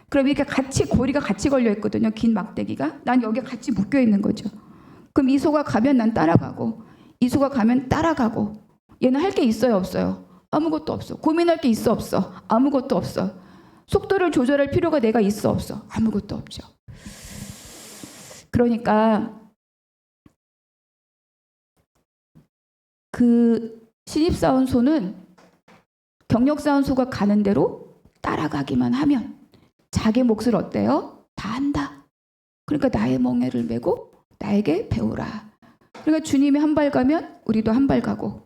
그럼 이렇게 같이 고리가 같이 걸려 있거든요. 긴 막대기가. 난 여기에 같이 묶여 있는 거죠. 그럼 이 소가 가면 난 따라가고, 이 소가 가면 따라가고. 얘는 할 게 있어요, 없어요? 아무것도 없어. 고민할 게 있어, 없어? 아무것도 없어. 속도를 조절할 필요가 내가 있어, 없어? 아무것도 없죠. 그러니까 그 신입사원 소는 경력사원 소가 가는 대로 따라가기만 하면 자기 몫을 어때요? 다 한다. 그러니까 나의 멍에를 메고 나에게 배우라. 그러니까 주님이 한 발 가면 우리도 한 발 가고,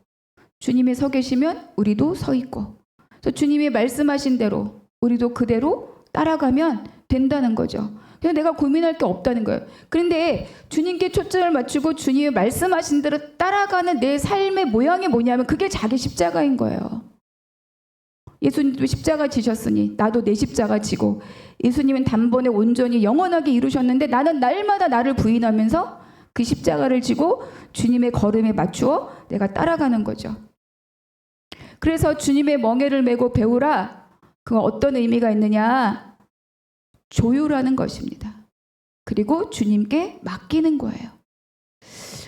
주님이 서 계시면 우리도 서 있고, 그래서 주님이 말씀하신 대로 우리도 그대로 따라가면 된다는 거죠. 그냥 내가 고민할 게 없다는 거예요. 그런데 주님께 초점을 맞추고 주님이 말씀하신 대로 따라가는 내 삶의 모양이 뭐냐면 그게 자기 십자가인 거예요. 예수님도 십자가 지셨으니 나도 내 십자가 지고, 예수님은 단번에 온전히 영원하게 이루셨는데 나는 날마다 나를 부인하면서 그 십자가를 지고 주님의 걸음에 맞추어 내가 따라가는 거죠. 그래서 주님의 멍에를 메고 배우라. 그건 어떤 의미가 있느냐? 조율하는 것입니다. 그리고 주님께 맡기는 거예요.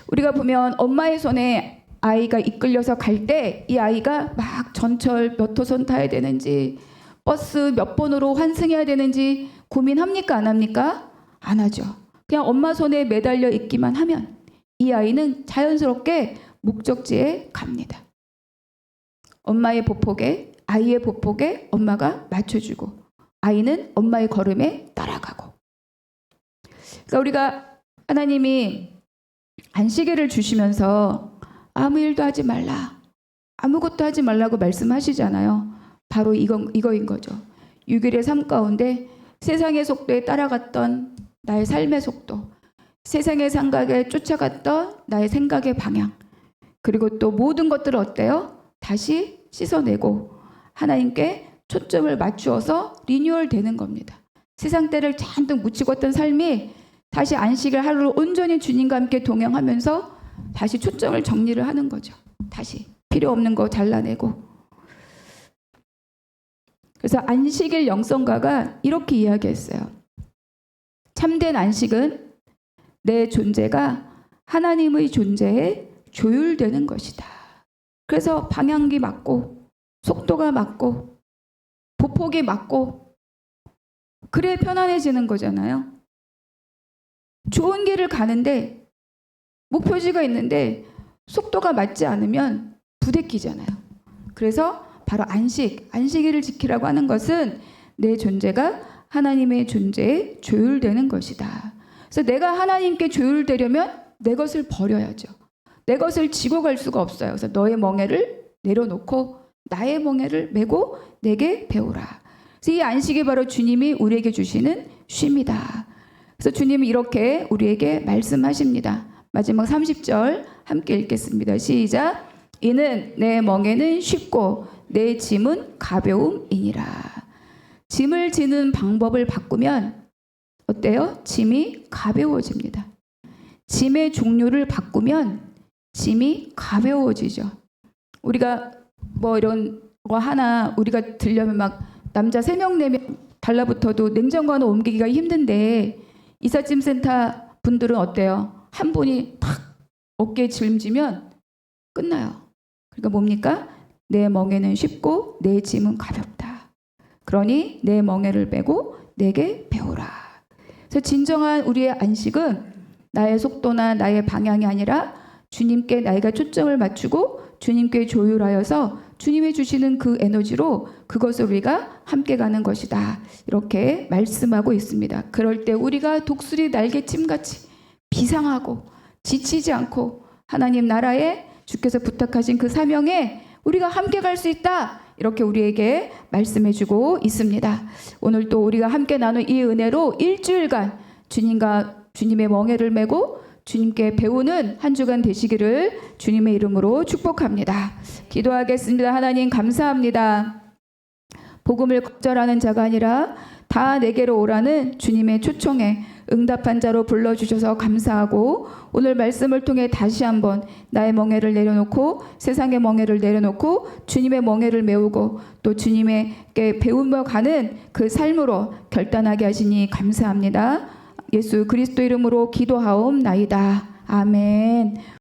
우리가 보면 엄마의 손에 아이가 이끌려서 갈 때 이 아이가 막 전철 몇 호선 타야 되는지, 버스 몇 번으로 환승해야 되는지 고민합니까? 안 합니까? 안 하죠. 그냥 엄마 손에 매달려 있기만 하면 이 아이는 자연스럽게 목적지에 갑니다. 엄마의 보폭에, 아이의 보폭에 엄마가 맞춰주고, 아이는 엄마의 걸음에 따라가고. 그러니까 우리가 하나님이 안식일을 주시면서 아무 일도 하지 말라, 아무것도 하지 말라고 말씀하시잖아요. 바로 이거인 거죠. 6일의 삶 가운데 세상의 속도에 따라갔던 나의 삶의 속도, 세상의 생각에 쫓아갔던 나의 생각의 방향, 그리고 또 모든 것들을 어때요? 다시 씻어내고 하나님께 초점을 맞추어서 리뉴얼 되는 겁니다. 세상 때를 잔뜩 묻히고 있던 삶이 다시 안식일 하루를 온전히 주님과 함께 동행하면서 다시 초점을 정리를 하는 거죠. 다시 필요 없는 거 잘라내고. 그래서 안식일 영성가가 이렇게 이야기했어요. 참된 안식은 내 존재가 하나님의 존재에 조율되는 것이다. 그래서 방향이 맞고 속도가 맞고 보폭이 맞고, 그래 편안해지는 거잖아요. 좋은 길을 가는데 목표지가 있는데 속도가 맞지 않으면 부대끼잖아요. 그래서 바로 안식일을 지키라고 하는 것은 내 존재가 하나님의 존재에 조율되는 것이다. 그래서 내가 하나님께 조율되려면 내 것을 버려야죠. 내 것을 지고 갈 수가 없어요. 그래서 너의 멍에를 내려놓고 나의 멍에를 메고 내게 배우라. 그래서 이 안식이 바로 주님이 우리에게 주시는 쉼이다. 그래서 주님이 이렇게 우리에게 말씀하십니다. 마지막 30절 함께 읽겠습니다. 시작. 이는 내 멍에는 쉽고 내 짐은 가벼움이니라. 짐을 지는 방법을 바꾸면 어때요? 짐이 가벼워집니다. 짐의 종류를 바꾸면 짐이 가벼워지죠. 우리가 뭐 이런 거 하나 우리가 들려면 막 남자 3명 4명 달라붙어도 냉장고 하나 옮기기가 힘든데, 이삿짐센터 분들은 어때요? 한 분이 탁 어깨에 짐지면 끝나요. 그러니까 뭡니까? 내 멍에는 쉽고 내 짐은 가볍다. 그러니 내 멍에를 메고 내게 배우라. 그래서 진정한 우리의 안식은 나의 속도나 나의 방향이 아니라 주님께 나이가 초점을 맞추고 주님께 조율하여서 주님이 주시는 그 에너지로 그것을 우리가 함께 가는 것이다. 이렇게 말씀하고 있습니다. 그럴 때 우리가 독수리 날개침같이 비상하고 지치지 않고 하나님 나라에 주께서 부탁하신 그 사명에 우리가 함께 갈 수 있다. 이렇게 우리에게 말씀해주고 있습니다. 오늘 또 우리가 함께 나눈 이 은혜로 일주일간 주님과 주님의 멍에를 메고 주님께 배우는 한 주간 되시기를 주님의 이름으로 축복합니다. 기도하겠습니다. 하나님 감사합니다. 복음을 거절하는 자가 아니라 다 내게로 오라는 주님의 초청에 응답한 자로 불러주셔서 감사하고, 오늘 말씀을 통해 다시 한번 나의 멍에를 내려놓고 세상의 멍에를 내려놓고 주님의 멍에를 메우고 또 주님에게 배우며 가는 그 삶으로 결단하게 하시니 감사합니다. 예수 그리스도 이름으로 기도하옵나이다. 아멘.